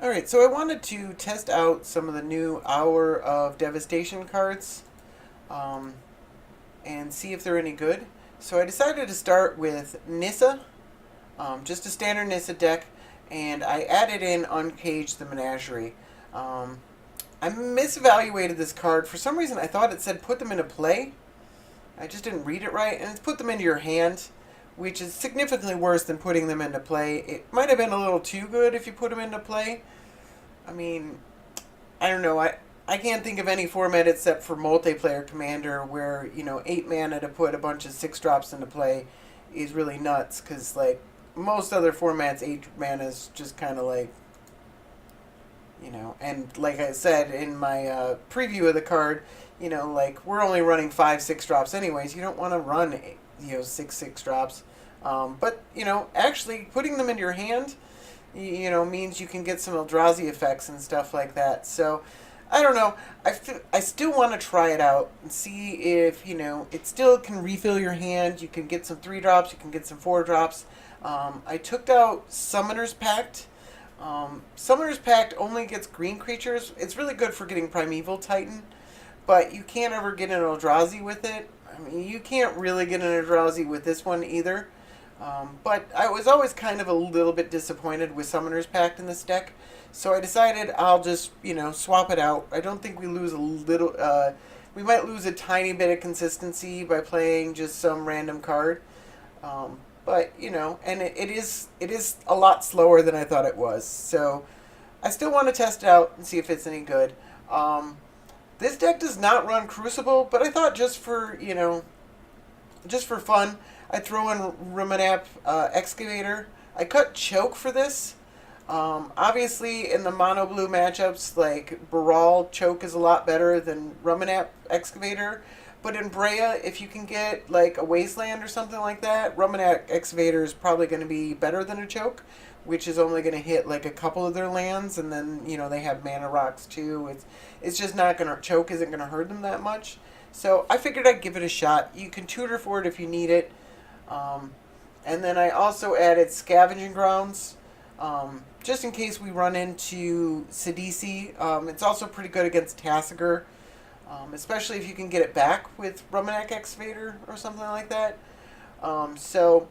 Alright, so I wanted to test out some of the new Hour of Devastation cards um, and see if they're any good. So I decided to start with Nissa, just a standard Nissa deck, and I added in Uncage the Menagerie. Um, I misevaluated this card. For some reason, I thought it said put them into play. I just didn't read it right, and it's put them into your hand, which is significantly worse than putting them into play. It might have been a little too good if you put them into play. I mean, I don't know. I can't think of any format except for multiplayer Commander where 8 mana to put a bunch of 6 drops into play is really nuts. Because like most other formats, 8 mana is just kind of like And like I said in my preview of the card, like we're only running 5 6 drops anyways. You don't want to run 6 6 drops. But actually putting them into your hand means you can get some Eldrazi effects and stuff like that. So, I don't know. I still want to try it out and see if, it still can refill your hand. You can get some 3 drops, you can get some 4 drops. I took out Summoner's Pact. Summoner's Pact only gets green creatures. It's really good for getting Primeval Titan, but you can't ever get an Eldrazi with it. I mean, you can't really get an Eldrazi with this one either. But I was always kind of a little bit disappointed with Summoner's Pact in this deck, so I decided I'll just, swap it out. I don't think we lose a little, we might lose a tiny bit of consistency by playing just some random card. But, and it is a lot slower than I thought it was, so I still want to test it out and see if it's any good. This deck does not run Crucible, but I thought just for fun, I'd throw in Ruminap Excavator. I cut Choke for this. Obviously, in the mono blue matchups, like Baral, Choke is a lot better than Ruminap Excavator. But in Brea, if you can get like a Wasteland or something like that, Ruminap Excavator is probably going to be better than a Choke, which is only going to hit like a couple of their lands, and then they have mana rocks too. It's just not going to Choke isn't going to hurt them that much. So I figured I'd give it a shot. You can tutor for it if you need it. And then I also added Scavenging Grounds, just in case we run into Sidisi. It's also pretty good against Tassiger, especially if you can get it back with Ruminap Excavator or something like that. So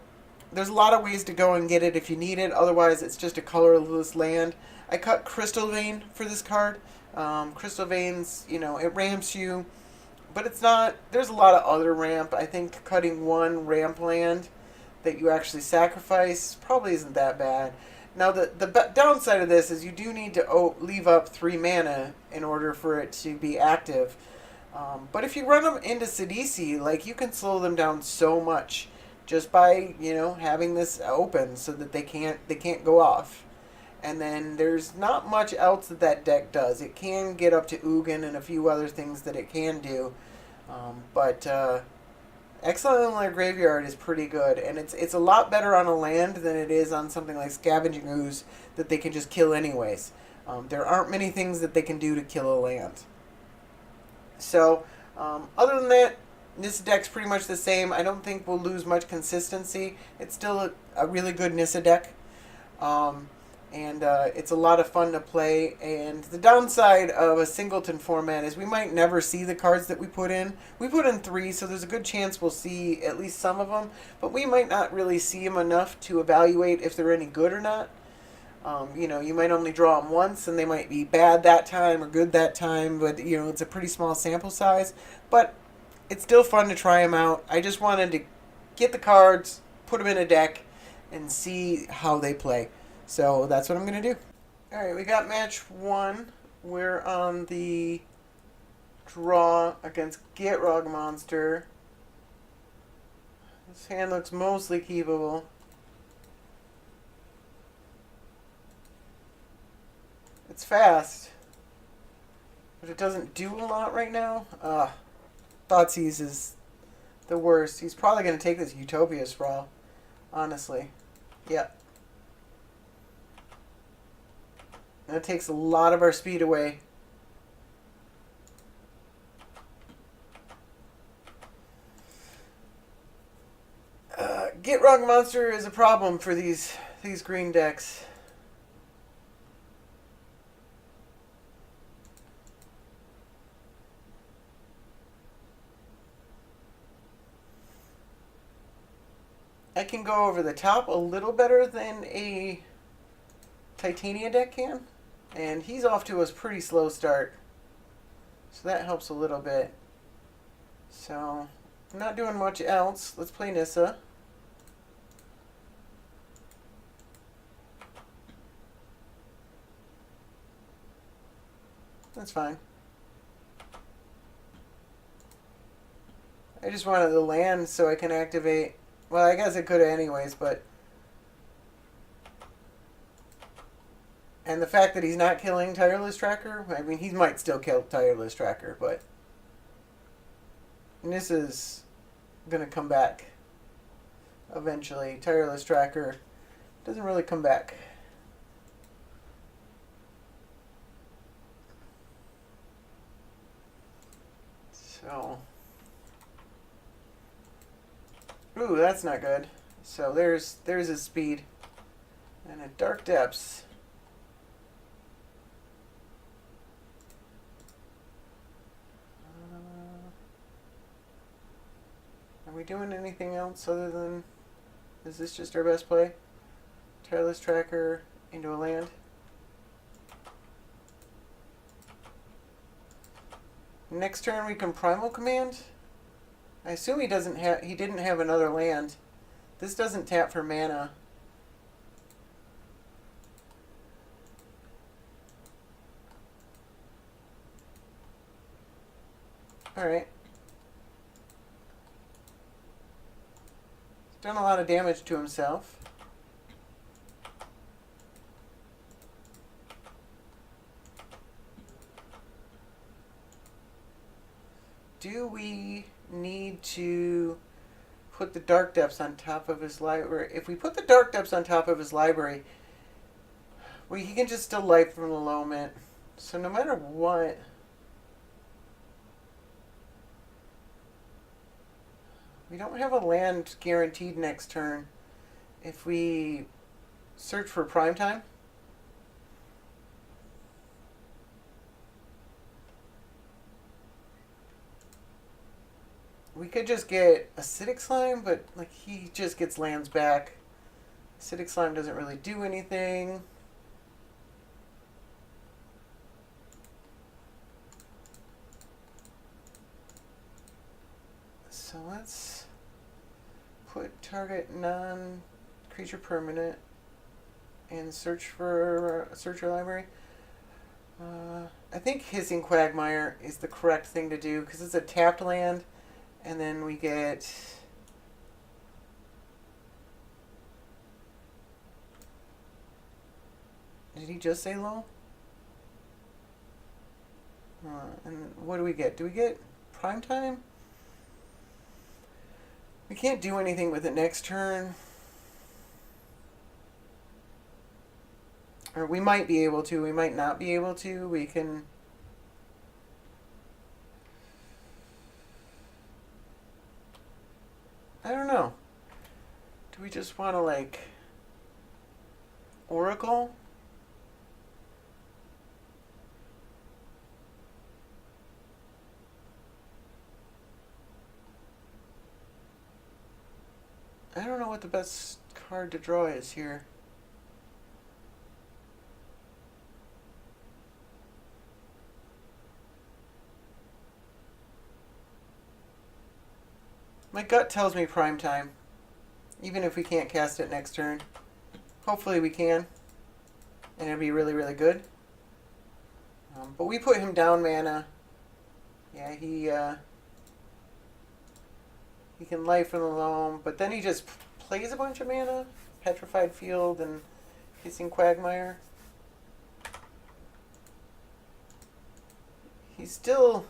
there's a lot of ways to go and get it if you need it. Otherwise, it's just a colorless land. I cut Crystal Vein for this card. Crystal Veins, it ramps you. But it's not, there's a lot of other ramp. I think cutting one ramp land that you actually sacrifice probably isn't that bad. Now, the downside of this is you do need to leave up 3 mana in order for it to be active. But if you run them into Sidisi, like, you can slow them down so much just by, having this open so that they can't go off. And then there's not much else that deck does. It can get up to Ugin and a few other things that it can do. But Exile in their Graveyard is pretty good. And it's a lot better on a land than it is on something like Scavenging Ooze that they can just kill anyways. There aren't many things that they can do to kill a land. So, other than that, this deck's pretty much the same. I don't think we'll lose much consistency. It's still a really good Nissa deck. And it's a lot of fun to play. And the downside of a singleton format is we might never see the cards that we put in. We put in 3, so there's a good chance we'll see at least some of them. But we might not really see them enough to evaluate if they're any good or not. You might only draw them once, and they might be bad that time or good that time. But, it's a pretty small sample size. But it's still fun to try them out. I just wanted to get the cards, put them in a deck, and see how they play. So that's what I'm going to do. Alright, we got match 1. We're on the draw against Gitrog Monster. This hand looks mostly keepable. It's fast, but it doesn't do a lot right now. Thoughtseize is the worst. He's probably going to take this Utopia Sprawl, honestly. Yep. That takes a lot of our speed away. Gitrog Monster is a problem for these green decks. I can go over the top a little better than a Titania deck can. And he's off to a pretty slow start. So that helps a little bit. So, I'm not doing much else. Let's play Nissa. That's fine. I just wanted the land so I can activate. Well, I guess I could have anyways, but. And the fact that he's not killing Tireless Tracker, I mean, he might still kill Tireless Tracker, but. Nissa's gonna come back eventually. Tireless Tracker doesn't really come back. So. Ooh, that's not good. So there's his speed. And at Dark Depths. Are we doing anything else other than... Is this just our best play? Tireless Tracker into a land. Next turn we can Primal Command. I assume he didn't have another land. This doesn't tap for mana. Alright. He's done a lot of damage to himself. Do we need to put the Dark Depths on top of his library? If we put the Dark Depths on top of his library, well, he can just still Life from Allotment. So no matter what... We don't have a land guaranteed next turn. If we search for Prime Time... We could just get Acidic Slime, but like he just gets lands back. Acidic Slime doesn't really do anything. So let's put target non-creature permanent and search for search your library. I think Hissing Quagmire is the correct thing to do because it's a tapped land. And then we get... Did he just say low? And what do we get? Do we get Prime Time? We can't do anything with it next turn. Or we might be able to. We might not be able to. We can... I don't know. Do we just want to, like, Oracle? I don't know what the best card to draw is here. My gut tells me Prime Time, even if we can't cast it next turn. Hopefully we can, and it'll be really, really good. But we put him down mana. Yeah, he can Life from the Loam, but then he just plays a bunch of mana. Petrified Field and Hissing Quagmire. He's still...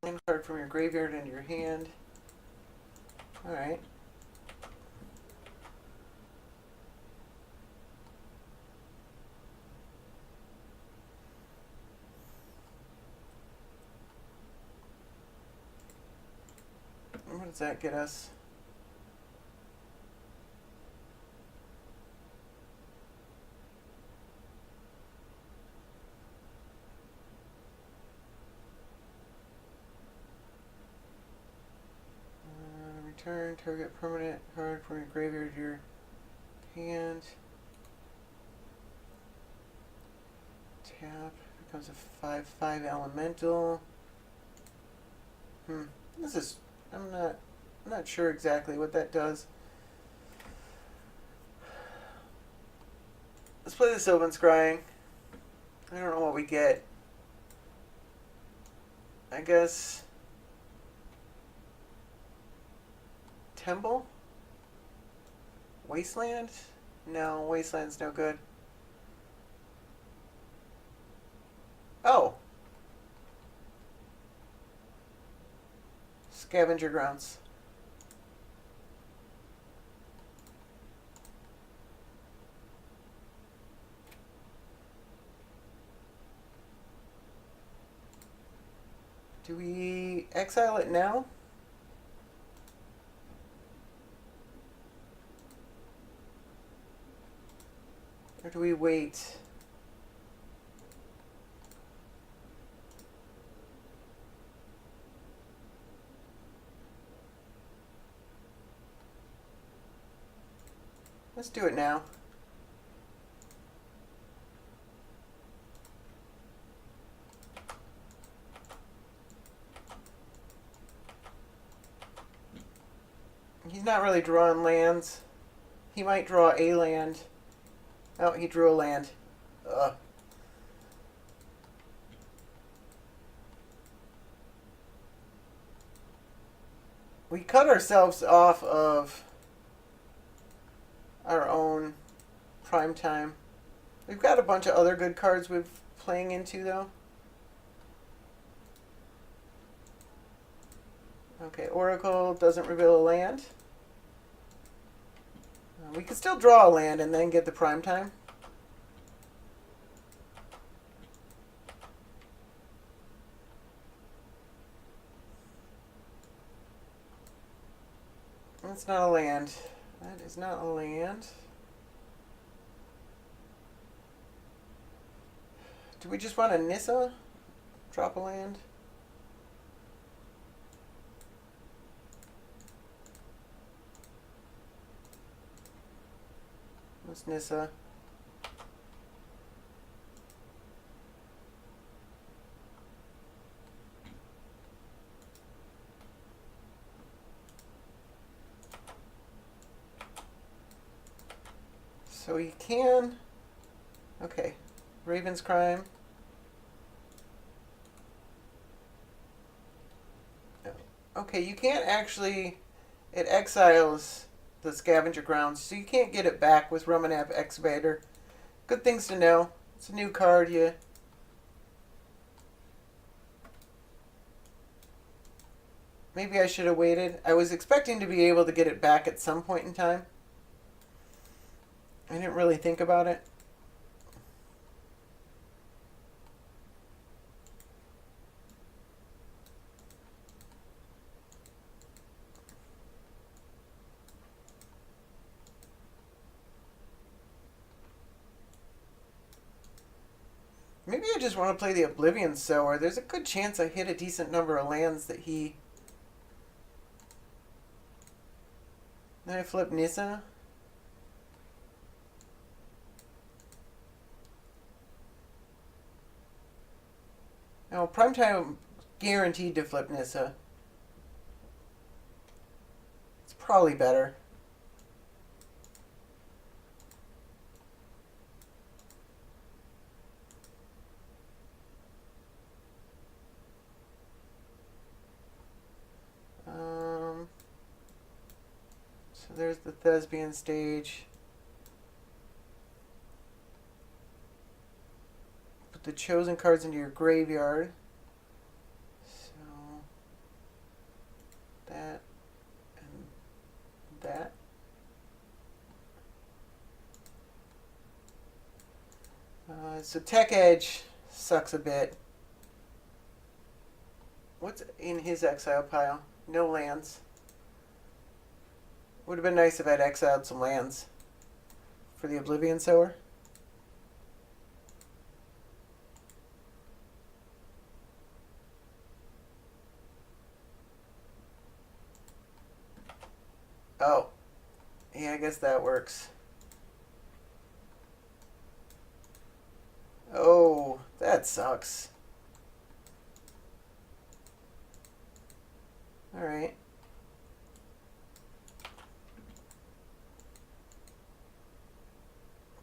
Land card from your graveyard into your hand. Alright. What does that get us? turn, target permanent card from your graveyard to your hand. Tap. Becomes a 5/5 elemental. This is. I'm not sure exactly what that does. Let's play the Sylvan Scrying. I don't know what we get. I guess Temple? Wasteland? No, Wasteland's no good. Oh. Scavenger Grounds. Do we exile it now? Or do we wait? Let's do it now. He's not really drawing lands. He might draw a land. Oh, he drew a land. Ugh. We cut ourselves off of our own prime time. We've got a bunch of other good cards we're playing into, though. Okay, Oracle doesn't reveal a land. We could still draw a land and then get the prime time. That's not a land. That is not a land. Do we just want a Nissa? Drop a land? What's Nissa? So he can. Okay. Raven's Crime. Okay, you can't actually. It exiles the Scavenger Grounds, so you can't get it back with Ruminap Excavator. Good things to know. It's a new card, yeah. Maybe I should have waited. I was expecting to be able to get it back at some point in time. I didn't really think about it. Maybe I just want to play the Oblivion Sower. There's a good chance I hit a decent number of lands that he... Then I flip Nissa. No, Primetime guaranteed to flip Nissa. It's probably better. So there's the Thespian stage. Put the chosen cards into your graveyard. So that and that. So Tech Edge sucks a bit. What's in his exile pile? No lands. Would have been nice if I'd exiled some lands for the Oblivion Sower. guess that works. Oh, that sucks. Alright.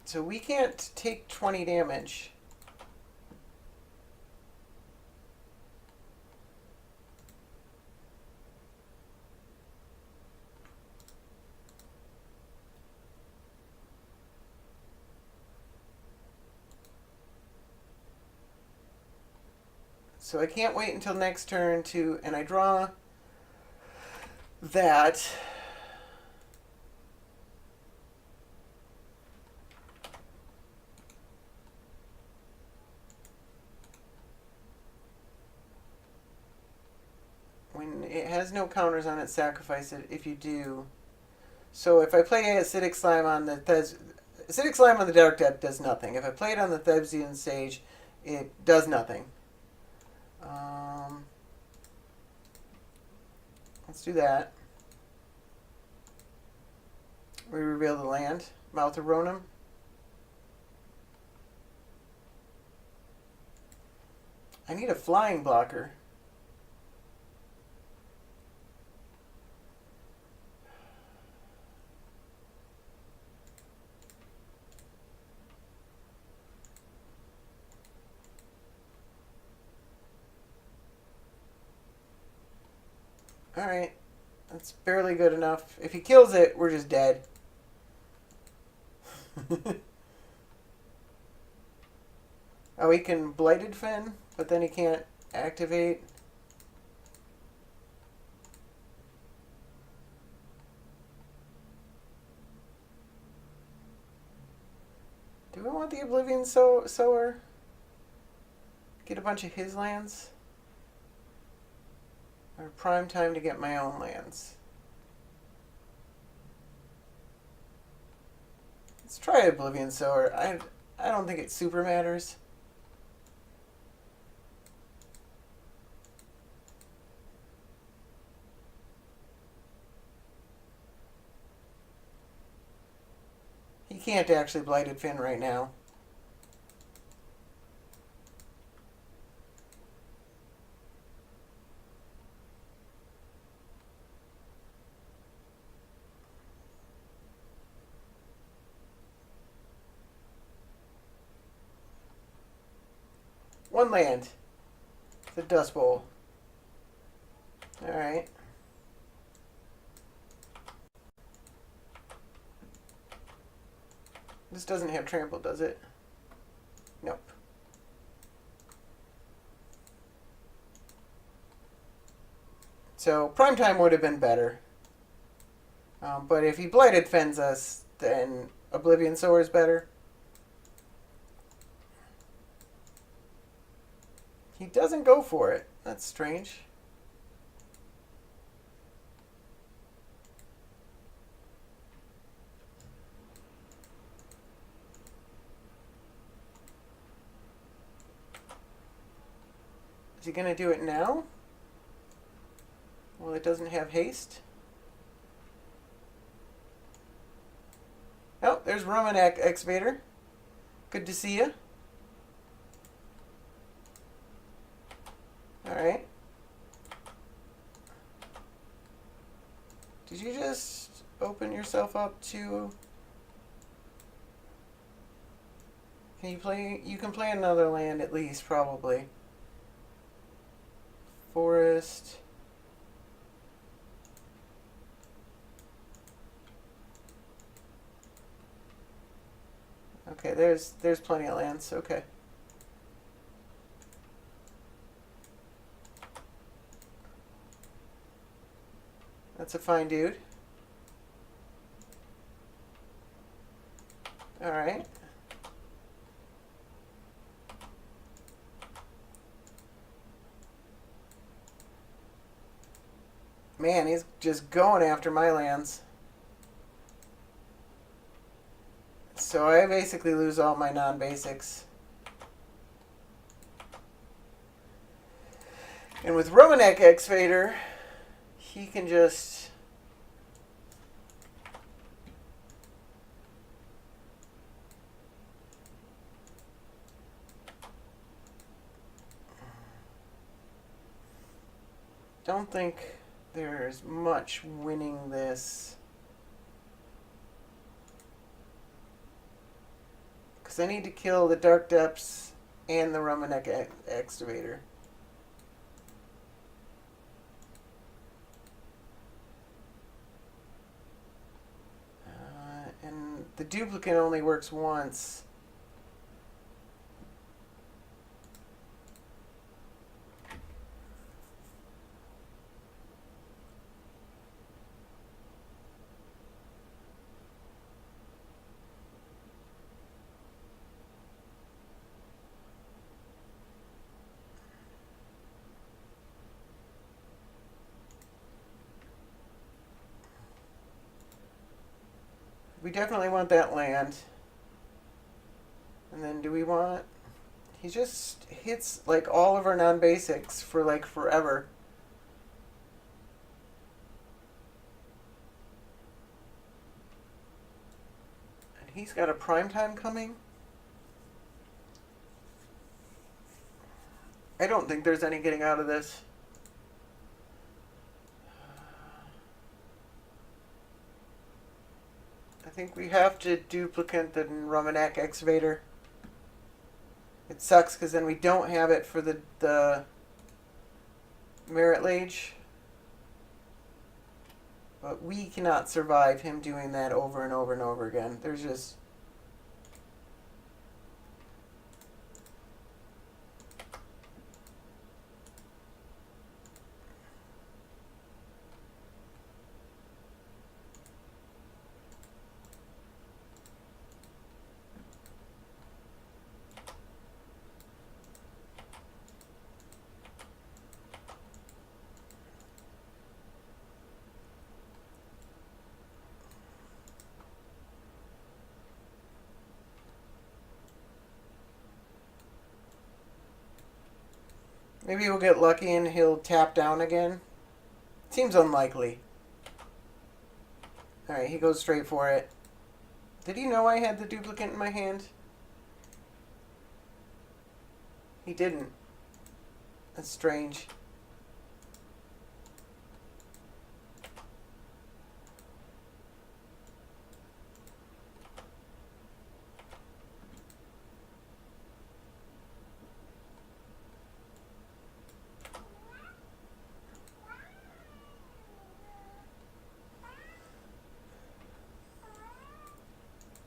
So we can't take 20 damage. So I can't wait until next turn to, and I draw that. When it has no counters on it, sacrifice it if you do. So if I play Acidic Slime on the Acidic Slime on the Dark Depth does nothing. If I play it on the Thebsian stage, it does nothing. Let's do that. We reveal the land. Mouth of Ronem. I need a flying blocker. Alright. That's barely good enough. If he kills it, we're just dead. Oh, he can Blighted Fen, but then he can't activate. Do I want the Oblivion Sower? Get a bunch of his lands? Or prime time to get my own lands? Let's try Oblivion Sower. I don't think it super matters. He can't actually Blighted Fin right now. One land. The Dust Bowl. Alright. This doesn't have trample, does it? Nope. So prime time would have been better. But if he Blighted Fens us, then Oblivion Sower is better. He doesn't go for it. That's strange. Is he going to do it now? Well, it doesn't have haste. Oh, there's Roman Excavator. Good to see you. Alright. Did you just open yourself up to... Can you play... You can play another land at least, probably. Forest... Okay, there's plenty of lands. Okay. That's a fine dude. Alright. Man, he's just going after my lands. So I basically lose all my non-basics. And with Romanek Excavator, he can just don't think there's much winning this. Because I need to kill the Dark Depths and the Romanek Excavator. And the duplicate only works once. We definitely want that land. And then do we want... He just hits like all of our non-basics for like forever. And he's got a prime time coming. I don't think there's any getting out of this. I think we have to duplicate the Romanek Excavator. It sucks because then we don't have it for the Merit Lage. But we cannot survive him doing that over and over and over again. There's just... Maybe we'll get lucky and he'll tap down again. Seems unlikely. Alright, he goes straight for it. Did he know I had the duplicate in my hand? He didn't. That's strange.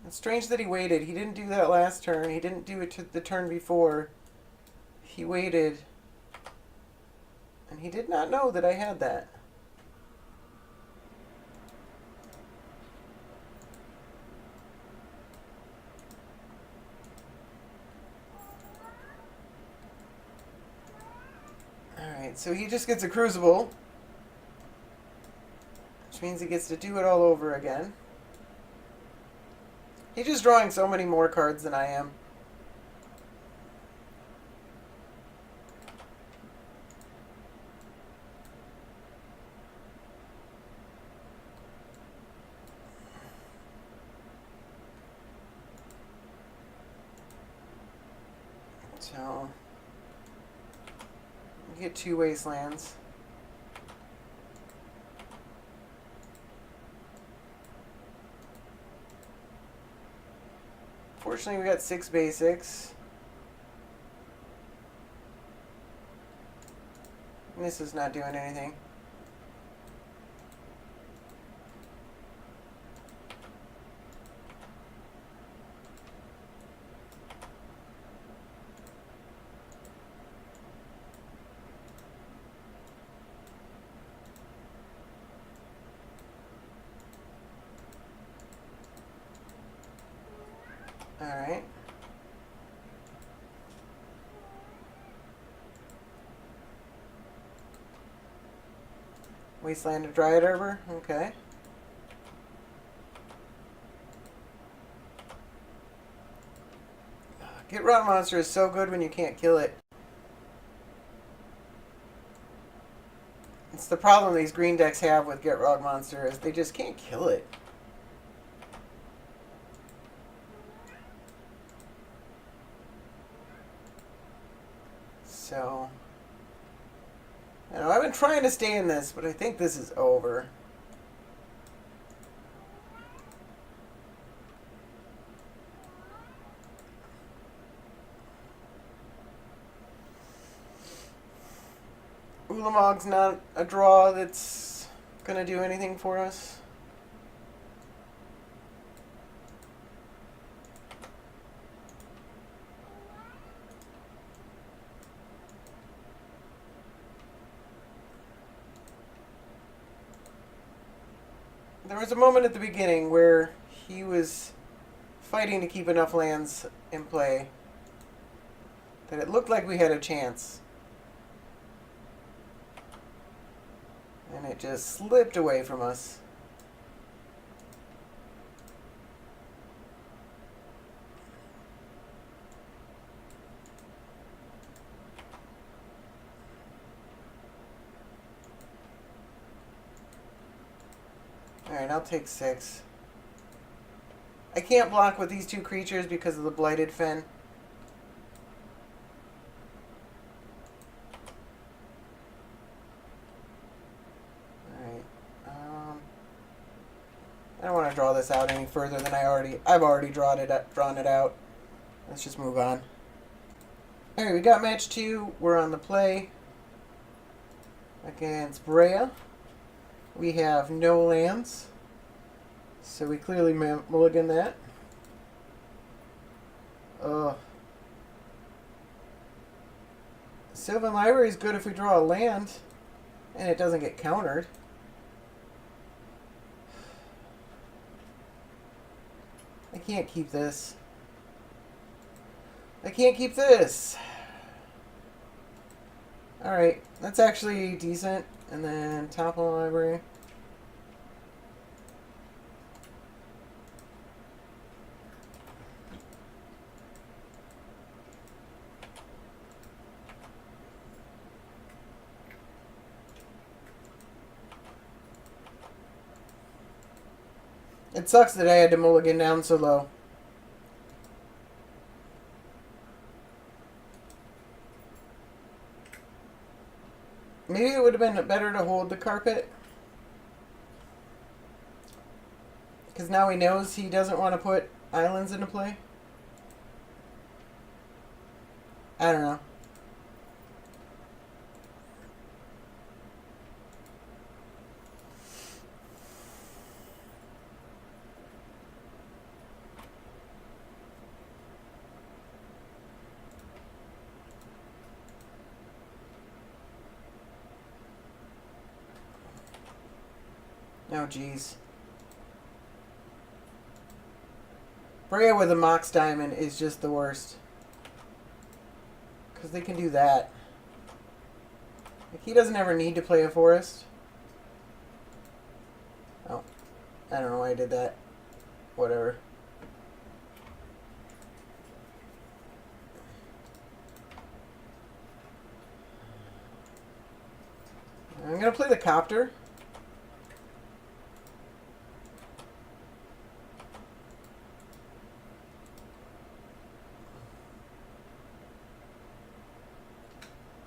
It's strange that he waited. He didn't do that last turn. He didn't do it to the turn before. He waited. And he did not know that I had that. Alright, so he just gets a Crucible. Which means he gets to do it all over again. He's just drawing so many more cards than I am. So, we get 2 Wastelands. Fortunately, we got 6 basics. Nissa's not doing anything. Alright. Wasteland of Dryad Arbor? Okay. Get Rot Monster is so good when you can't kill it. It's the problem these green decks have with Get Rot Monster is they just can't kill it. So I know, I've been trying to stay in this, but I think this is over. Ulamog's not a draw that's gonna do anything for us. There was a moment at the beginning where he was fighting to keep enough lands in play that it looked like we had a chance. And it just slipped away from us. Alright, I'll take 6. I can't block with these two creatures because of the Blighted Fen. Alright. I don't want to draw this out any further than I've already drawn it out. Let's just move on. Alright, we got match 2. We're on the play against Brea. We have no lands, so we clearly mulligan that. Sylvan Library is good if we draw a land and it doesn't get countered. I can't keep this. I can't keep this. Alright, that's actually decent. And then top of the library. It sucks that I had to mulligan down so low. Maybe it would have been better to hold the carpet. Because now he knows he doesn't want to put islands into play. I don't know. Oh, jeez. Brea with a Mox Diamond is just the worst. Because they can do that. Like, he doesn't ever need to play a forest. Oh. I don't know why I did that. Whatever. I'm going to play the Copter.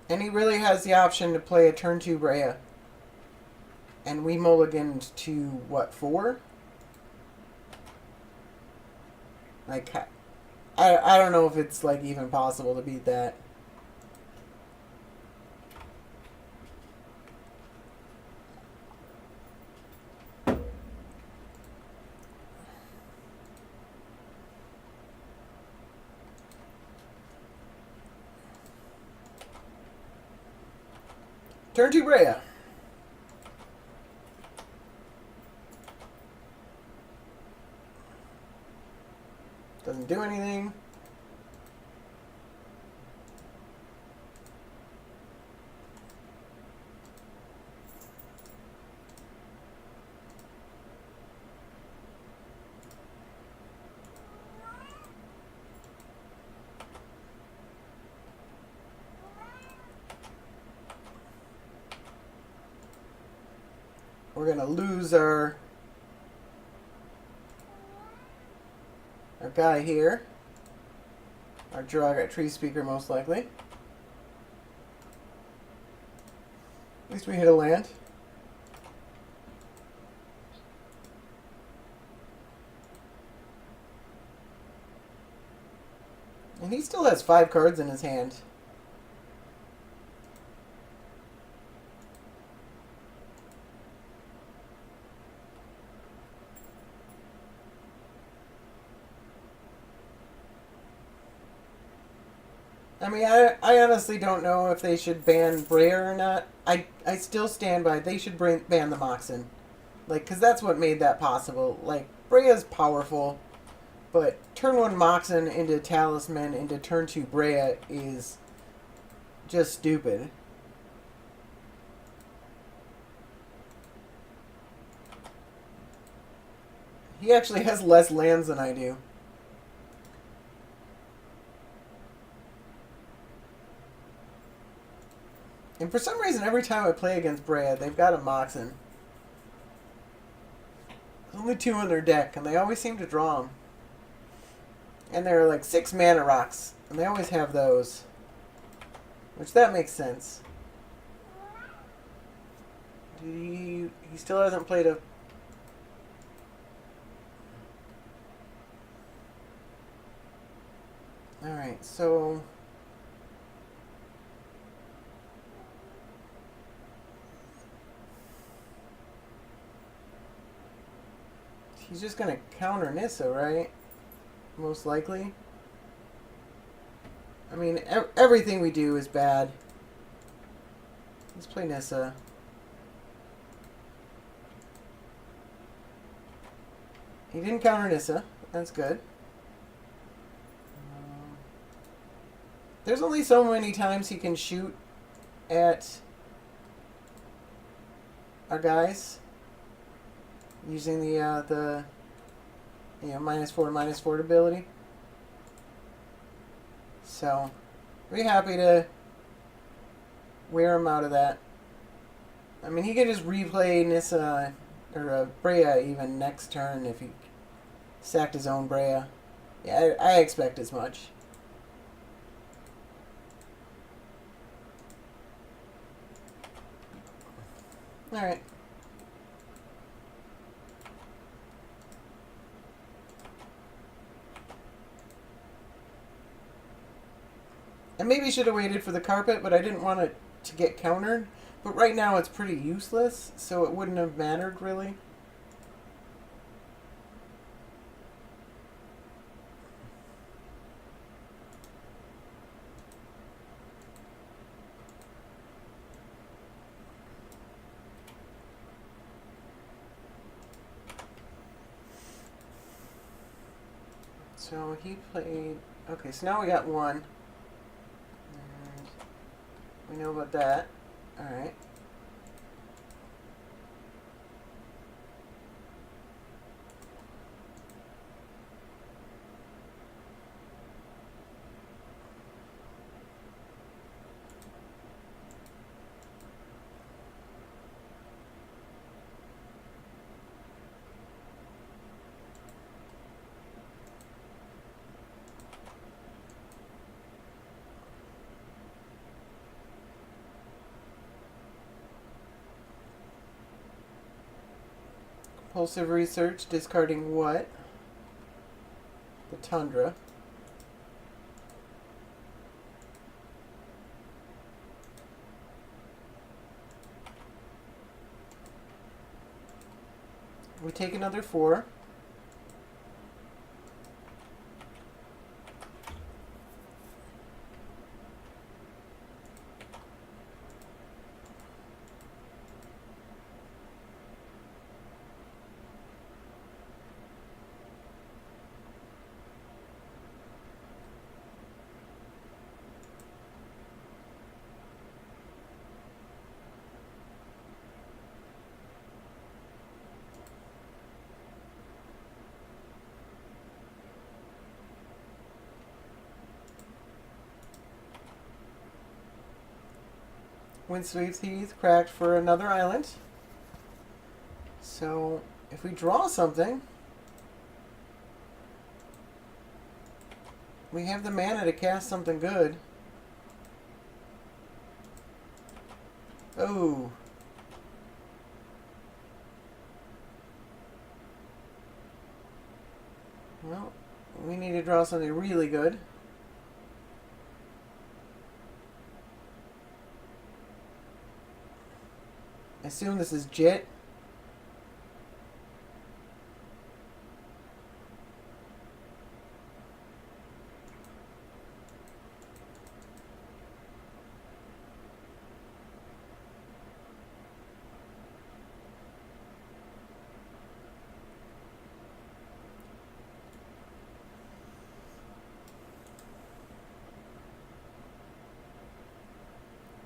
And he really has the option to play a turn 2 Brea. And we mulliganed to, what, 4? Like, I don't know if it's, like, even possible to beat that. Turn 2 Brea. Doesn't do anything. We're going to lose our guy here. Our Tree Speaker, most likely. least we hit a land. And he still has 5 cards in his hand. I mean, I honestly don't know if they should ban Breyer or not. I still stand by they should ban the Moxen. Like, because that's what made that possible. Like, Brea's powerful, but turn 1 Moxen into Talisman into turn 2 Brea is just stupid. He actually has less lands than I do. And for some reason, every time I play against Brea, they've got a Moxen. There's only 2 in their deck, and they always seem to draw them. And they're like 6 mana rocks, and they always have those. Which, that makes sense. He still hasn't played a... Alright, so... He's just going to counter Nissa, right? Most likely. I mean, everything we do is bad. Let's play Nissa. He didn't counter Nissa. That's good. There's only so many times he can shoot at our guys. Using the -4/-4 ability. So, be happy to wear him out of that. I mean, he could just replay Nissa or Brea even next turn if he sacked his own Brea. Yeah, I expect as much. All right. I maybe should have waited for the carpet, but I didn't want it to get countered. But right now it's pretty useless, so it wouldn't have mattered really. So he played... Okay, so now we got 1. We know about that. Alright. Compulsive research, discarding what? The Tundra. We take another 4. Windsweep's Heath cracked for another island. So, if we draw something, we have the mana to cast something good. Oh, to draw something really good. I assume this is Jit.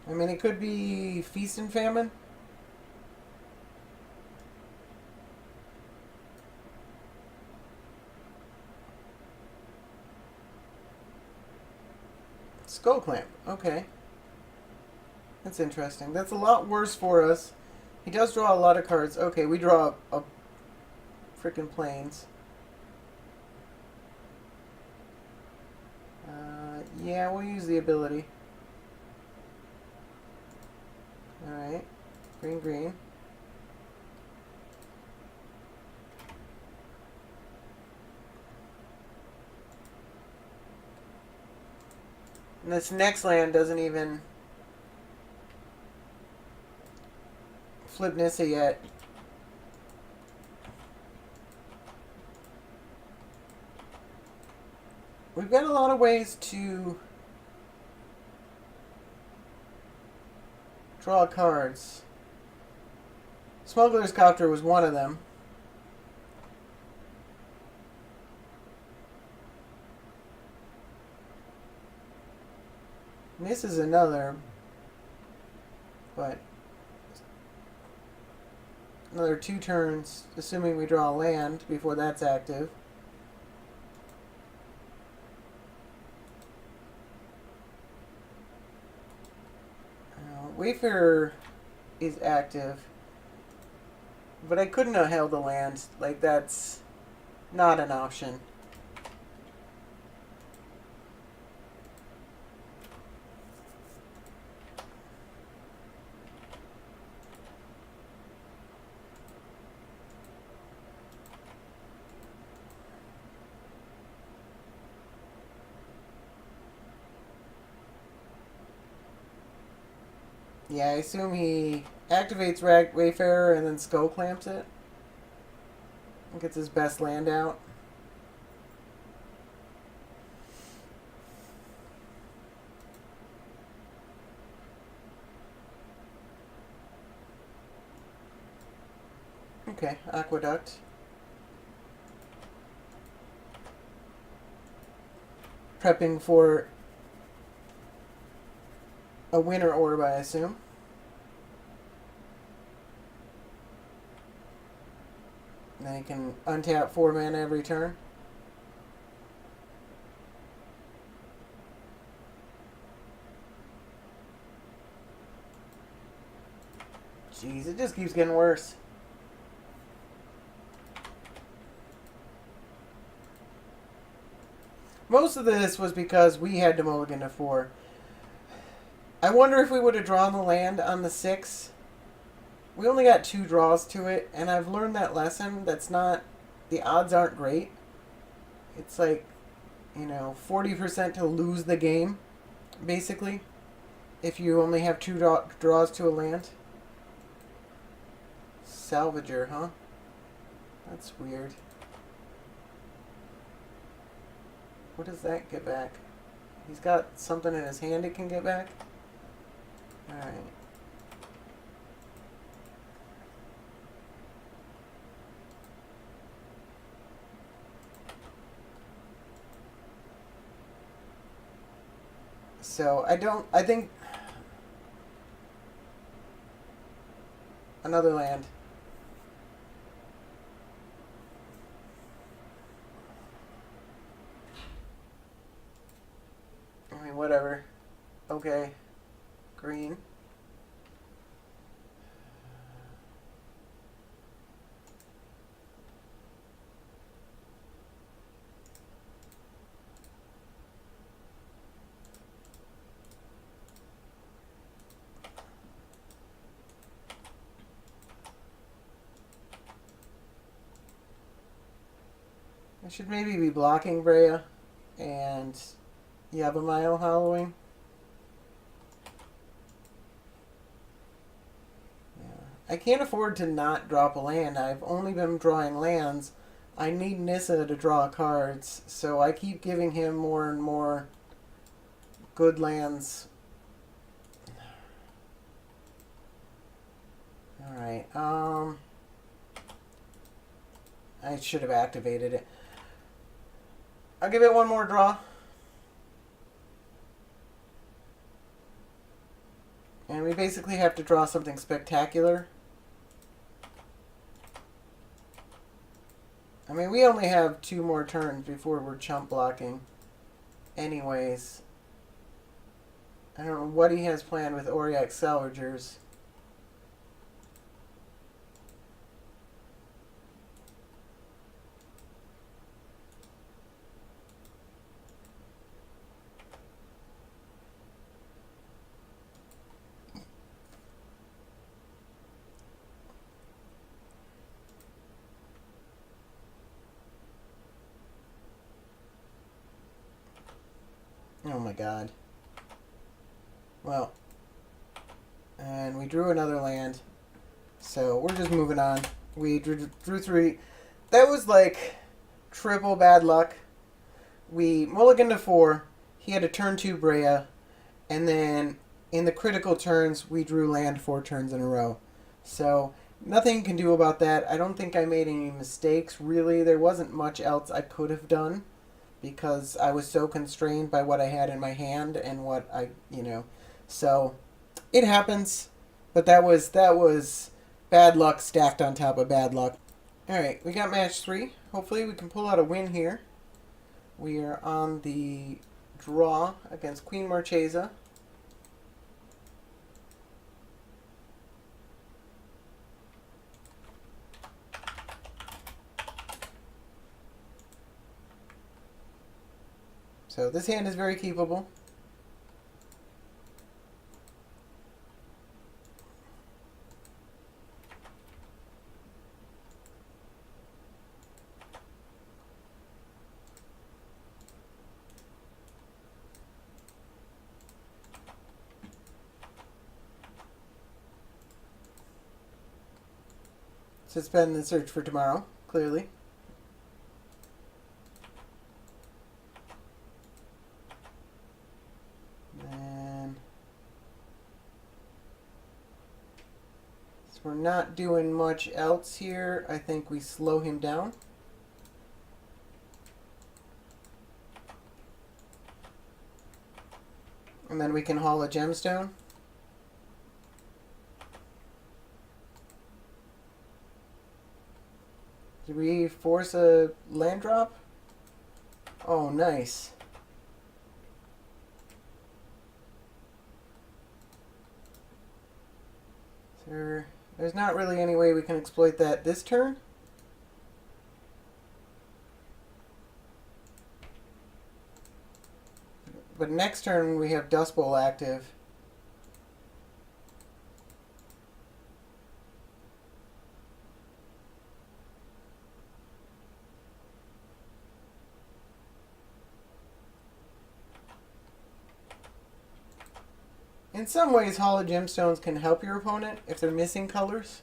I mean, it could be Feast and Famine. Skull Clamp. Okay. That's interesting. That's a lot worse for us. He does draw a lot of cards. Okay, we draw a freaking Plains. Yeah, we'll use the ability. Alright. Green, green. And this next land doesn't even flip Nissa yet. We've got a lot of ways to draw cards. Smuggler's Copter was one of them. And this is another, but another 2 turns, assuming we draw a land before that's active. Wayfarer is active, but I couldn't have held the land. Like, that's not an option. Yeah, I assume he activates Wayfarer and then Skull Clamps it. And gets his best land out. Okay, Aqueduct. Prepping for a winter orb, I assume. And then you can untap 4 mana every turn. Jeez, it just keeps getting worse. Most of this was because we had to mulligan to 4. I wonder if we would have drawn the land on the 6. We only got 2 draws to it, and I've learned that lesson. That's not... The odds aren't great. It's like, 40% to lose the game, basically, if you only have 2 draws to a land. Salvager, huh? That's weird. What does that get back? He's got something in his hand it can get back? Alright. So, I think... Another land. I mean, whatever. Okay. Green. I should maybe be blocking Brea. and Yabamayo hollowing. Yeah. I can't afford to not drop a land. I've only been drawing lands. I need Nissa to draw cards, so I keep giving him more and more good lands. Alright, I should have activated it. I'll give it one more draw. And we basically have to draw something spectacular. I mean, we only have 2 more turns before we're chump blocking. Anyways. I don't know what he has planned with Auriac Salvagers. Oh my god. Well. And we drew another land. So we're just moving on. We drew 3. That was like triple bad luck. We mulliganed to 4. He had a turn 2 Brea. And then in the critical turns, we drew land 4 turns in a row. So nothing you can do about that. I don't think I made any mistakes, really. There wasn't much else I could have done because I was so constrained by what I had in my hand and what I, So it happens, but that was bad luck stacked on top of bad luck. All right, we got match 3. Hopefully we can pull out a win here. We are on the draw against Queen Marchesa. So this hand is very keepable. Suspend the search for tomorrow, clearly. We're not doing much else here. I think we slow him down. And then we can haul a gemstone. Did we force a land drop? Oh, nice. There's not really any way we can exploit that this turn. But next turn we have Dust Bowl active. In some ways, Hall of Gemstones can help your opponent if they're missing colors.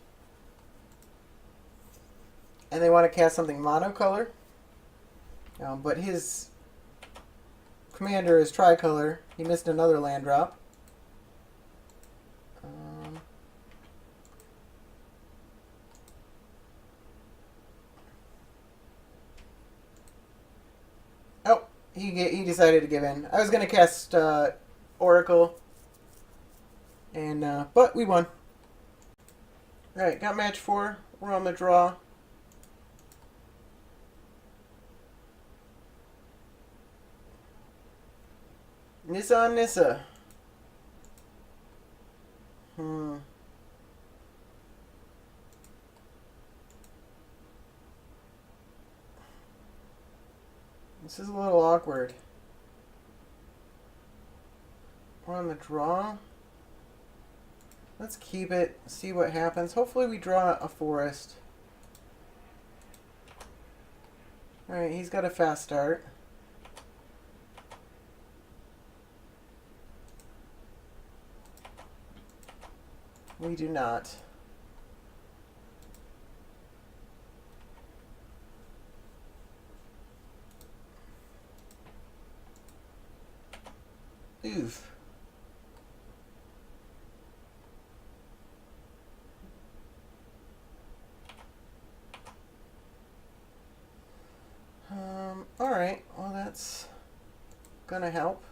And they want to cast something monocolor. But his commander is tricolor. He missed another land drop. Oh, he decided to give in. I was going to cast Oracle. And but we won. Alright, got match 4. We're on the draw. Nissa on Nissa. This is a little awkward. We're on the draw. Let's keep it, see what happens. Hopefully we draw a forest. Alright, he's got a fast start. We do not. Oof. Alright, well that's gonna help.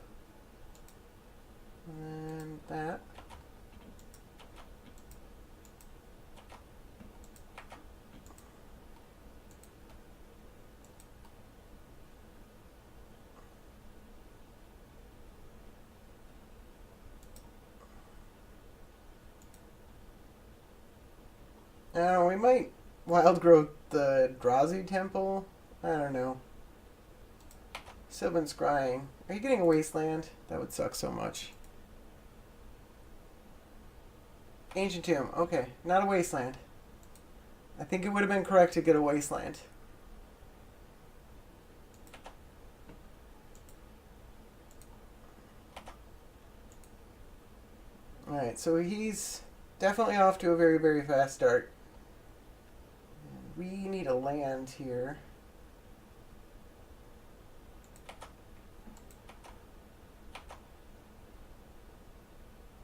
And that. Now we might wild growth the Drazi Temple. I don't know. Still been scrying. Are you getting a wasteland? That would suck so much. Ancient Tomb. Okay, not a wasteland. I think it would have been correct to get a wasteland. Alright, so he's definitely off to a very, very fast start. We need a land here.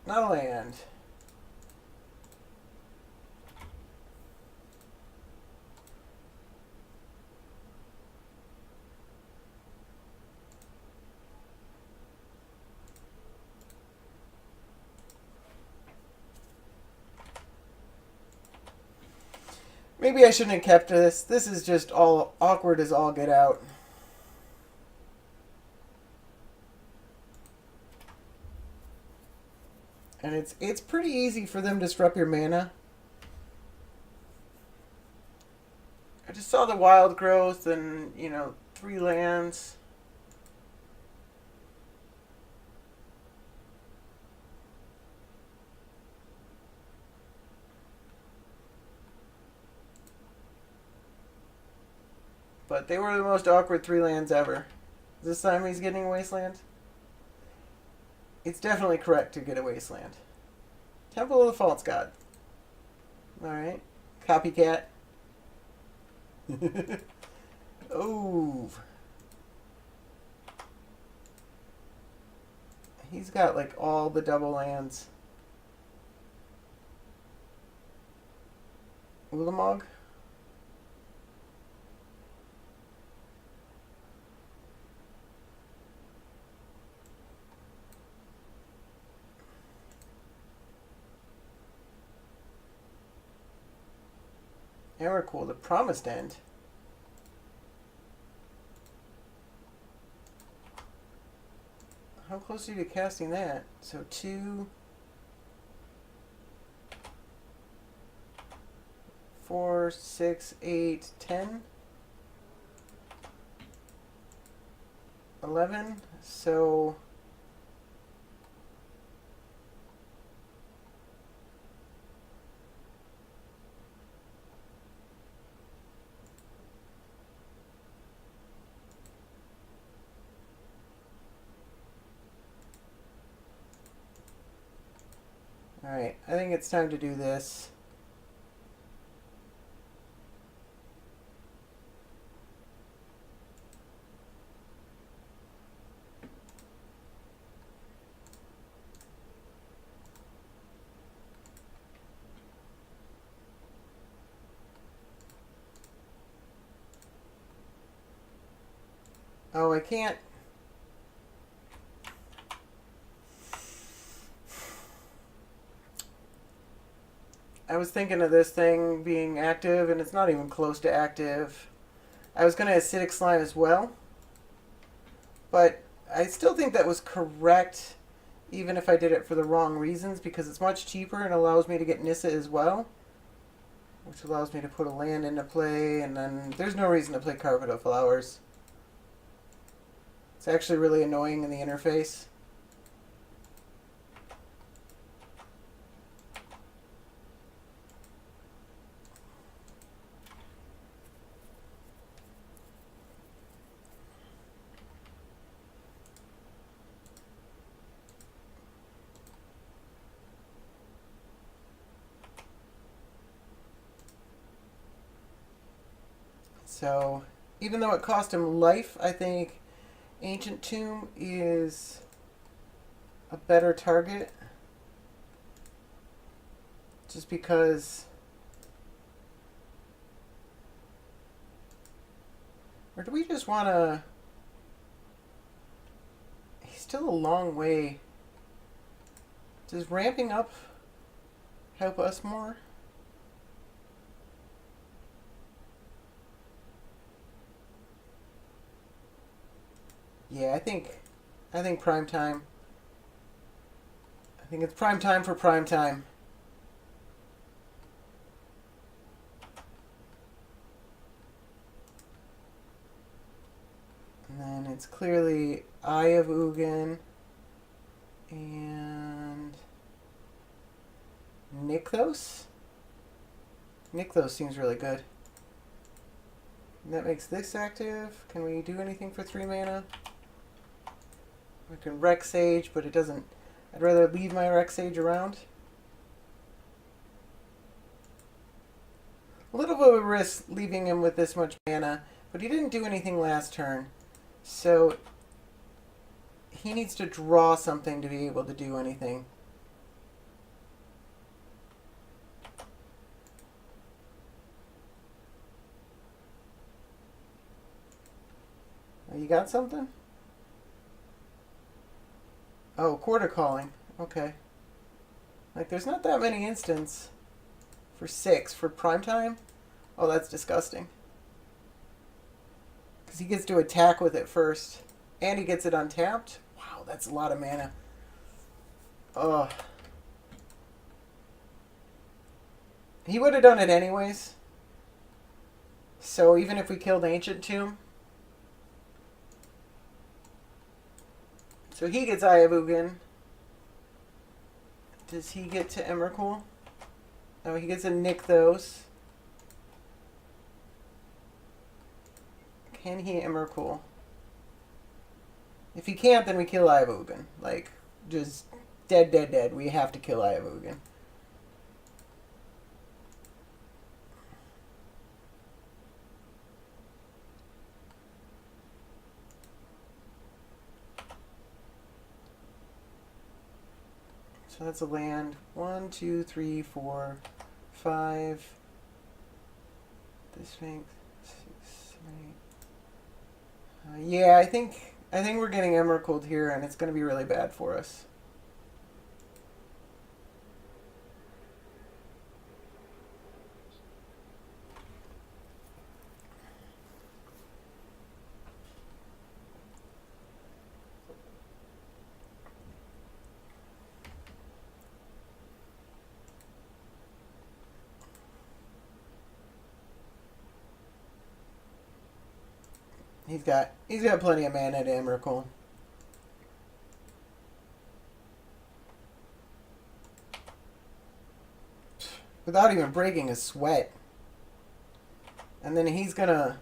Not a land. Maybe I shouldn't have kept this. This is just all awkward as all get out. And it's pretty easy for them to disrupt your mana. I just saw the wild growth and, 3 lands. But they were the most awkward 3 lands ever. This time he's getting a wasteland? It's definitely correct to get a wasteland. Temple of the False God. Alright. Copycat. Oh. He's got like all the double lands. Ulamog? Cool. The Promised End. How close are you to casting that? So 2, 4, 6, 8, 10, 11. So alright, I think it's time to do this. Oh, I can't. I was thinking of this thing being active, and it's not even close to active. I was going to acidic slime as well, but I still think that was correct, even if I did it for the wrong reasons, because it's much cheaper and allows me to get Nissa as well, which allows me to put a land into play, and then there's no reason to play Carpet of Flowers. It's actually really annoying in the interface. So even though it cost him life, I think Ancient Tomb is a better target. Just because... Or do we just want to... He's still a long way. Does ramping up help us more? Yeah, I think prime time. I think it's prime time for prime time. And then it's clearly Eye of Ugin and Nykthos. Nykthos seems really good. And that makes this active. Can we do anything for 3 mana? We can Rec Sage, but it doesn't... I'd rather leave my Rec Sage around. A little bit of a risk leaving him with this much mana, but he didn't do anything last turn. So he needs to draw something to be able to do anything. Oh, you got something? Oh, Quarter Calling. Okay. Like, there's not that many instants for 6 for prime time. Oh, that's disgusting. Because he gets to attack with it first. And he gets it untapped. Wow, that's a lot of mana. Ugh. He would have done it anyways. So even if we killed Ancient Tomb. So he gets Eye of Ugin. Does he get to Emrakul? Oh, he gets a Nykthos. Can he Emrakul? If he can't, then we kill Eye of Ugin. Like, just dead, dead, dead. We have to kill Eye of Ugin. So that's a land. 1, 2, 3, 4, 5. This makes 6, 8. Yeah, I think we're getting Emrakul here, and it's going to be really bad for us. He's got plenty of mana to Emrakul. Without even breaking a sweat. And then he's gonna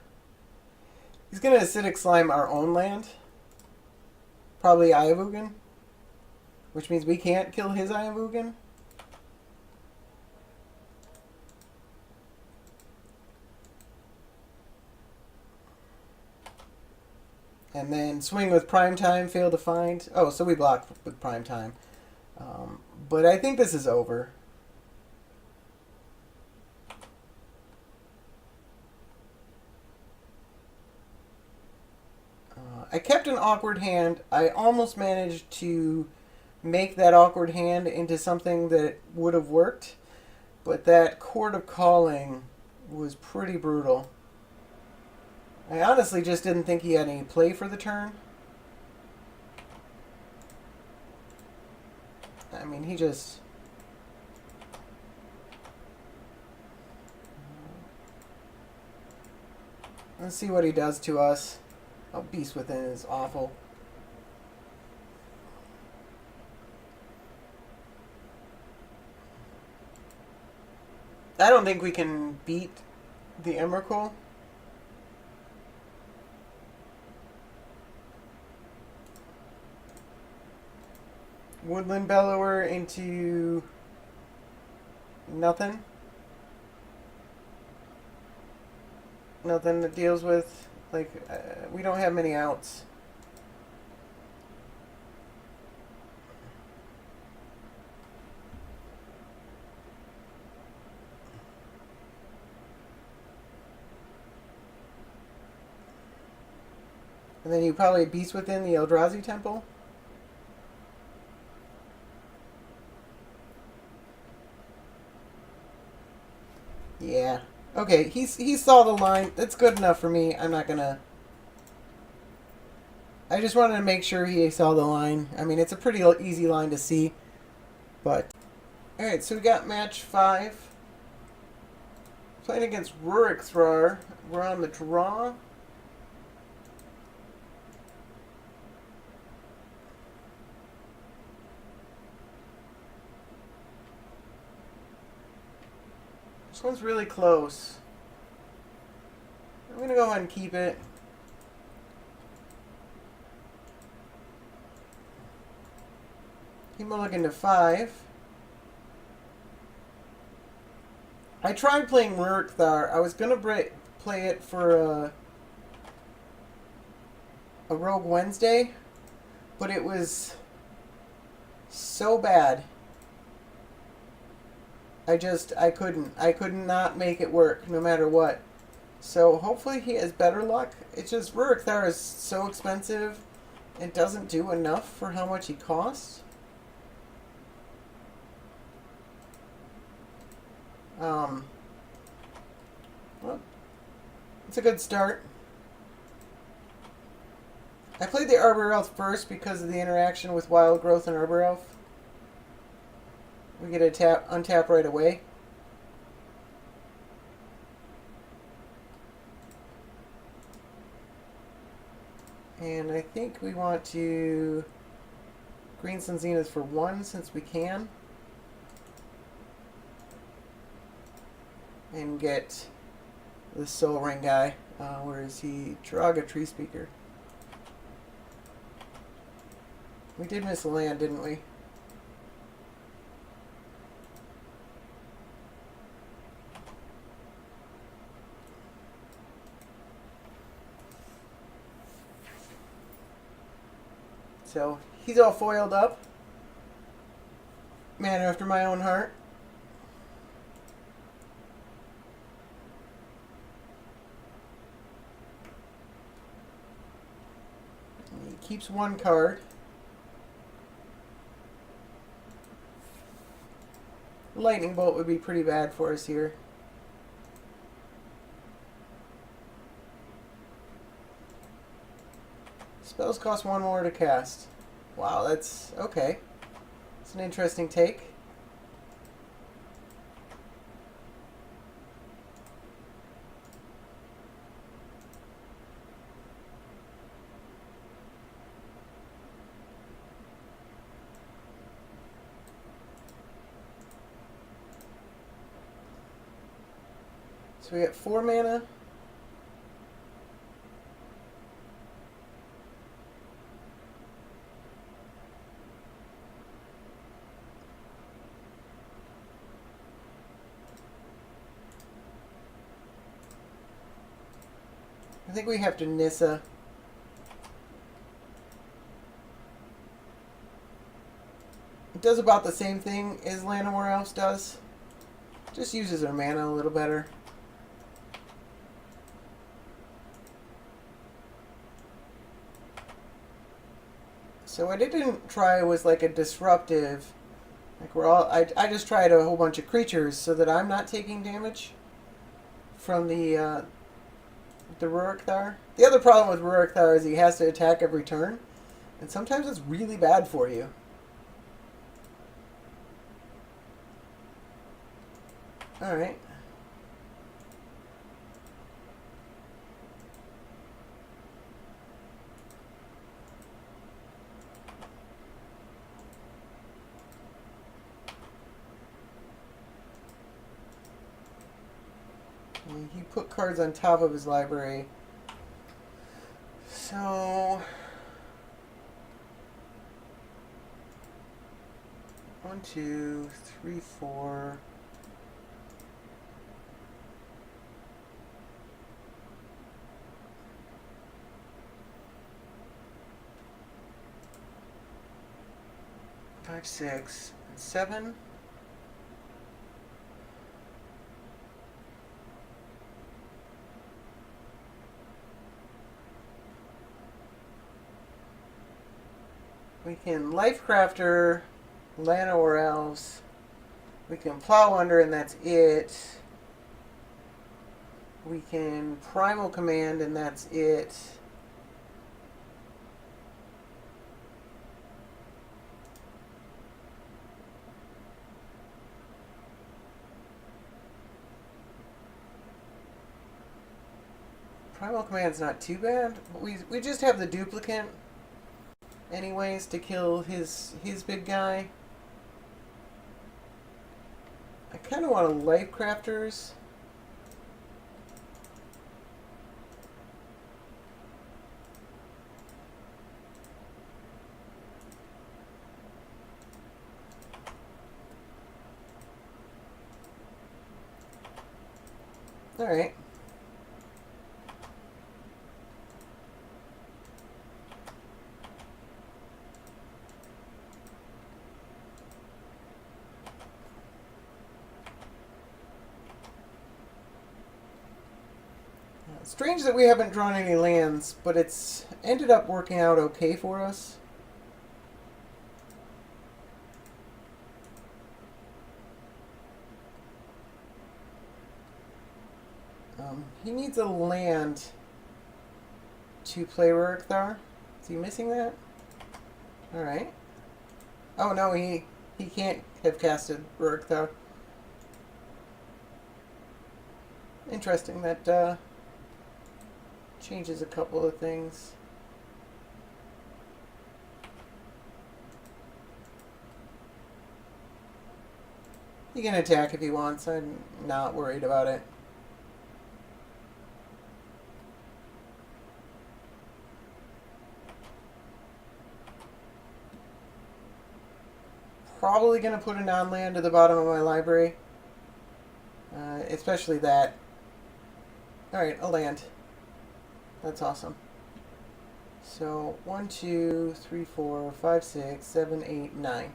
acidic slime our own land. Probably Eye of Ugin. Which means we can't kill his Eye of Ugin. And then swing with prime time, fail to find. Oh, so we block with prime time. But I think this is over. I kept an awkward hand. I almost managed to make that awkward hand into something that would have worked. But that Court of Calling was pretty brutal. I honestly just didn't think he had any play for the turn. I mean, he just... Let's see what he does to us. Oh, Beast Within is awful. I don't think we can beat the Emrakul. Woodland Bellower into nothing. Nothing that deals with, like, we don't have many outs. And then you probably Beast Within the Eldrazi Temple. Yeah. Okay, he saw the line. That's good enough for me. I'm not gonna. I just wanted to make sure he saw the line. I mean, it's a pretty easy line to see, but all right. So we got match 5. Playing against Rurik Thrar. We're on the draw. This one's really close. I'm going to go ahead and keep it. Keep looking to 5. I tried playing Rurik Thar. I was going to play it for a Rogue Wednesday, but it was so bad. I couldn't. I could not make it work no matter what. So hopefully he has better luck. It's just Rurik Thar is so expensive and doesn't do enough for how much he costs. Well, it's a good start. I played the Arbor Elf first because of the interaction with Wild Growth and Arbor Elf. We get a untap right away. And I think we want to Green Sun Zenith for 1 since we can. And get the Soul Ring guy. Where is he? Draga Tree Speaker. We did miss a land, didn't we? So he's all foiled up. Man after my own heart. He keeps 1 card. Lightning Bolt would be pretty bad for us here. Spells cost 1 more to cast. Wow, that's okay. It's an interesting take. So we got 4 mana. I think we have to Nissa. It does about the same thing as Llanowar Elves does. Just uses our mana a little better. So what I didn't try was like a disruptive. Like I just tried a whole bunch of creatures so that I'm not taking damage from the Rurik Thar. The other problem with Rurik Thar is he has to attack every turn, and sometimes it's really bad for you. All right. He put cards on top of his library. So 1, 2, 3, 4. 5, 6, and 7. We can Life Crafter, Lana or Elves. We can Plow Under, and that's it. We can Primal Command, and that's it. Primal Command's not too bad. We just have the duplicate anyways to kill his big guy. I kind of want a Life Crafters. All right. Strange that we haven't drawn any lands, but it's ended up working out okay for us. He needs a land to play Rurikthar. Is he missing that? Alright. Oh no, he can't have casted Rurikthar. Interesting, that changes a couple of things. He can attack if he wants. I'm not worried about it. Probably going to put a non-land at the bottom of my library. Especially that. Alright, a land. That's awesome. So 1, 2, 3, 4, 5, 6, 7, 8, 9.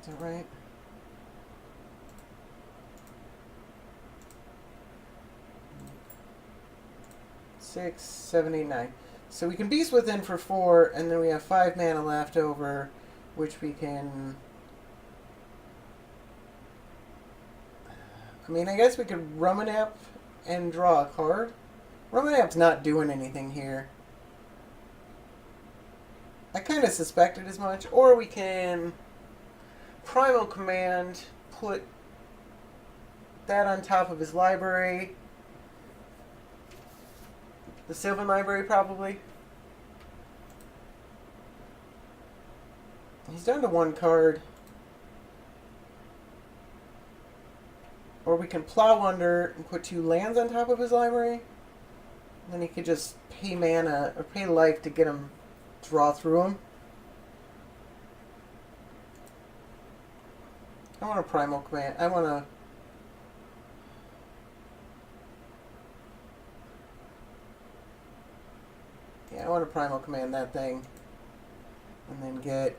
Is that right? Six, 7, 8, 9. So we can Beast Within for 4, and then we have 5 mana left over, which we can... I mean, I guess we could Rummanap and draw a card. Rummanap's not doing anything here. I kind of suspected as much. Or we can Primal Command, put that on top of his library. The Sylvan Library, probably. He's down to 1 card. Or we can Plow Under and put 2 lands on top of his library. And then he could just pay mana, or pay life to get him, draw through him. I want a Primal Command. I want to... Yeah, I want to Primal Command that thing. And then get...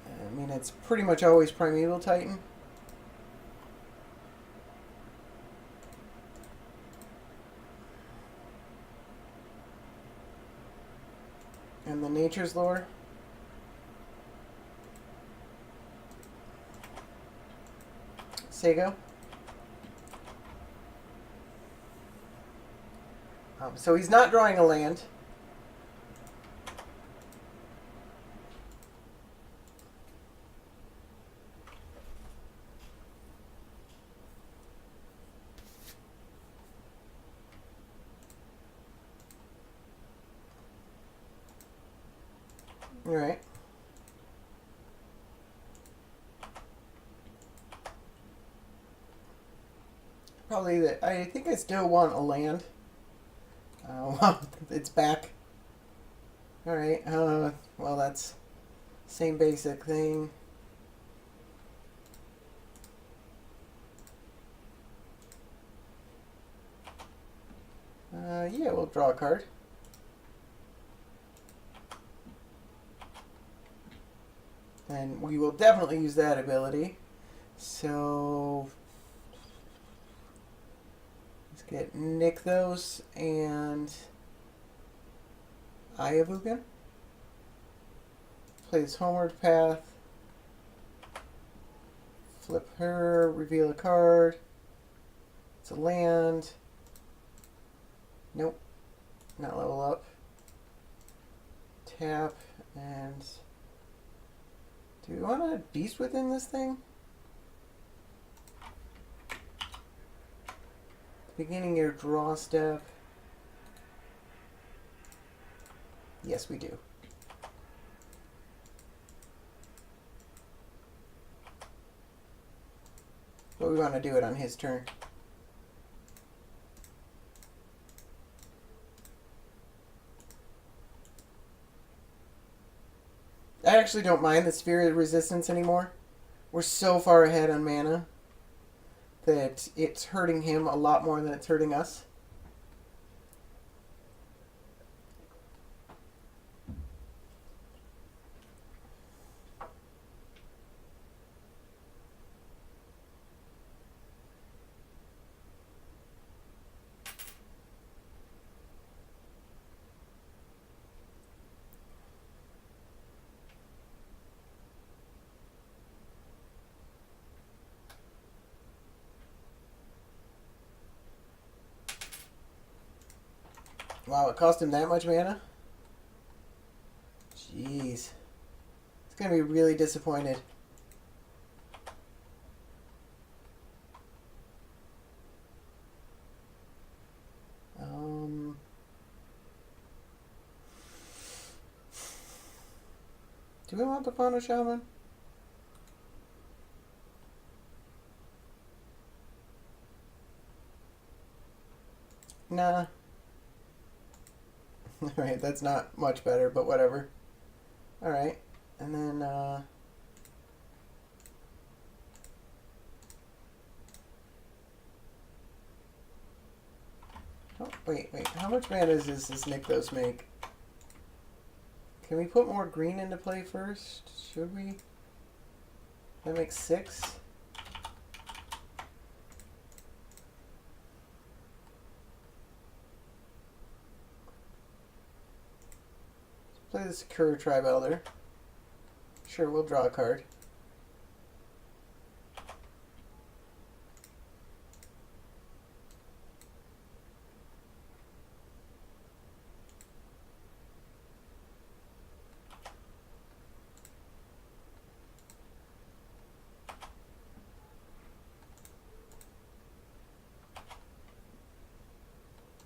I mean, it's pretty much always Primeval Titan. And the Nature's Lore. Sego. So he's not drawing a land. All right. Probably that. I think I still want a land. Well, it's back. All right. Well, that's same basic thing. Yeah, we'll draw a card. And we will definitely use that ability. So let's get Nykthos and Ayavugan. Play this Homeward Path. Flip her, reveal a card. It's a land. Nope. Not level up. Tap and... Do we want to Beast Within this thing? Beginning your draw step. Yes, we do. But we want to do it on his turn. I actually don't mind the Sphere of Resistance anymore. We're so far ahead on mana that it's hurting him a lot more than it's hurting us. Wow, it cost him that much mana? Jeez. He's going to be really disappointed. Do we want the Fauna Shaman? Nah. Alright, that's not much better, but whatever. Alright, and then, oh, wait. How much mana does this Nykthos make? Can we put more green into play first? Should we? That makes 6. Play the Secure Tribe Elder. Sure, we'll draw a card.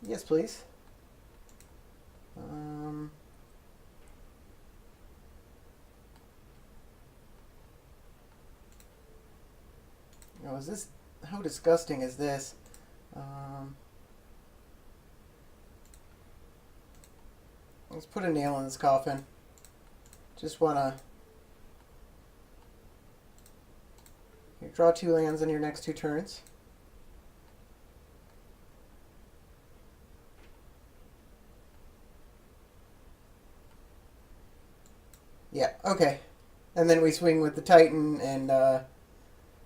Yes, please. Oh, is this... How disgusting is this? Let's put a nail in this coffin. Just wanna... You draw 2 lands on your next 2 turns. Yeah, okay. And then we swing with the Titan and blah,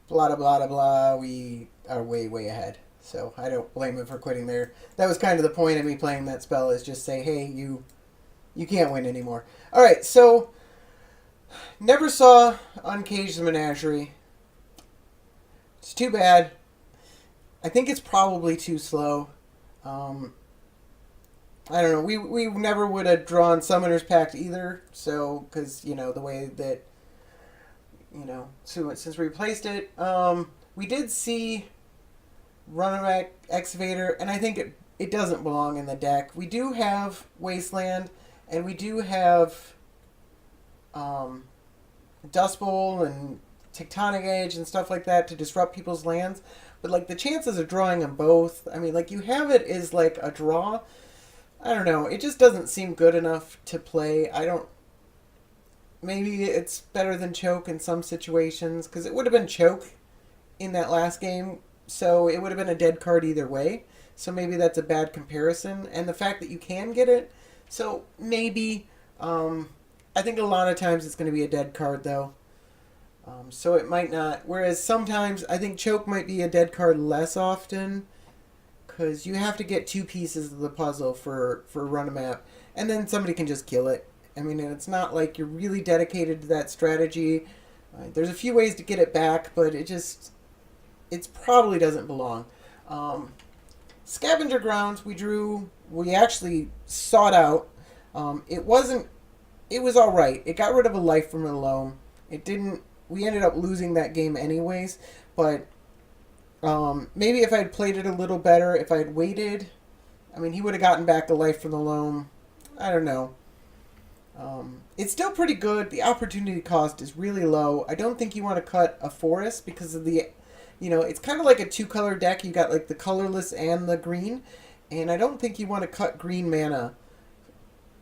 blah, blah, blah. We are way, way ahead. So I don't blame him for quitting there. That was kind of the point of me playing that spell, is just say, hey, you can't win anymore. All right, so never saw Uncage the Menagerie. It's too bad. I think it's probably too slow. I don't know. We never would have drawn Summoner's Pact either. So, because, you know, the way that, you know, so since we replaced it, we did see Runaway Excavator, and I think it doesn't belong in the deck. We do have Wasteland, and we do have Dust Bowl and Tectonic Age and stuff like that to disrupt people's lands. But, like, the chances of drawing them both, I mean, like, you have it as, like, a draw. I don't know. It just doesn't seem good enough to play. I don't... Maybe it's better than Choke in some situations, because it would have been Choke in that last game, so it would have been a dead card either way. so maybe that's a bad comparison. And the fact that you can get it, so maybe, I think a lot of times it's going to be a dead card though. So it might not. Whereas sometimes I think choke might be a dead card less often because you have to get two pieces of the puzzle for run a map, and then somebody can just kill it. I mean, and it's not like you're really dedicated to that strategy. There's a few ways to get it back, but it probably doesn't belong. Scavenger grounds we actually sought out. It wasn't. It was all right. It got rid of a life from alone. It didn't. We ended up losing that game anyways, but maybe if I had played it a little better, if I had waited, I mean, he would have gotten back a life from the loam. I don't know. It's still pretty good. The opportunity cost is really low. I don't think you want to cut a forest because of the, it's kind of like a two-color deck. You got like the colorless and the green, and I don't think you want to cut green mana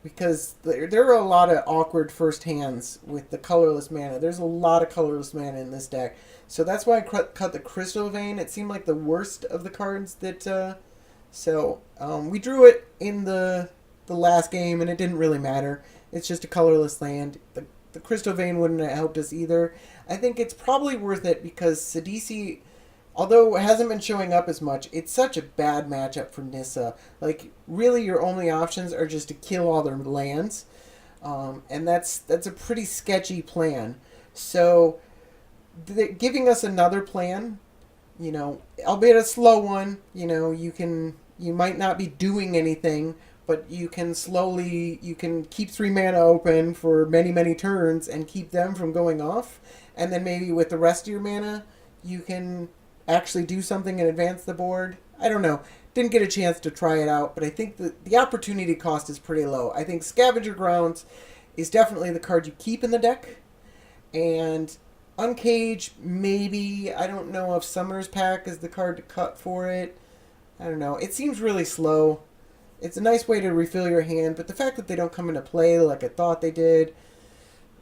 because there are a lot of awkward first hands with the colorless mana. There's a lot of colorless mana in this deck. So that's why I cut the Crystal Vein. It seemed like the worst of the cards that... we drew it in the last game, and it didn't really matter. It's just a colorless land. The Crystal Vein wouldn't have helped us either. I think it's probably worth it because Sidisi, although it hasn't been showing up as much, it's such a bad matchup for Nissa. Like, really your only options are just to kill all their lands. And that's a pretty sketchy plan. So, giving us another plan, albeit a slow one, you might not be doing anything, but you can keep 3 mana open for many, many turns and keep them from going off. And then maybe with the rest of your mana, you can actually do something and advance the board. I don't know. Didn't get a chance to try it out, but I think the opportunity cost is pretty low. I think Scavenger Grounds is definitely the card you keep in the deck. And Uncage, maybe. I don't know if Summoner's Pack is the card to cut for it. I don't know. It seems really slow. It's a nice way to refill your hand, but the fact that they don't come into play like I thought they did,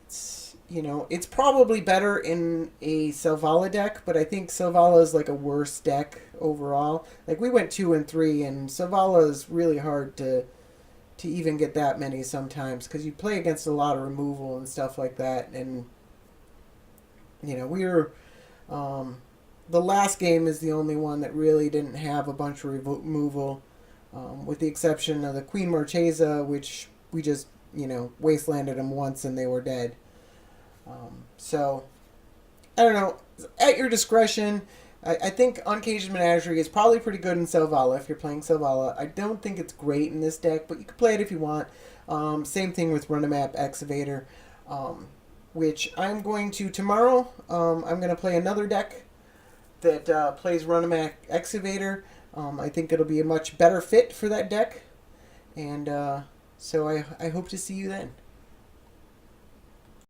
it's probably better in a Selvala deck, but I think Selvala is like a worse deck overall. Like we went 2 and 3, and Selvala is really hard to even get that many sometimes because you play against a lot of removal and stuff like that, and we were. The last game is the only one that really didn't have a bunch of removal. With the exception of the Queen Marchesa, which we just, wastelanded them once and they were dead. So, I don't know. At your discretion, I think Uncaged Menagerie is probably pretty good in Selvala if you're playing Selvala. I don't think it's great in this deck, but you can play it if you want. Same thing with Run a Map Excavator, which I'm going to tomorrow. I'm going to play another deck that plays Run a Map Excavator. I think it'll be a much better fit for that deck. And so I hope to see you then.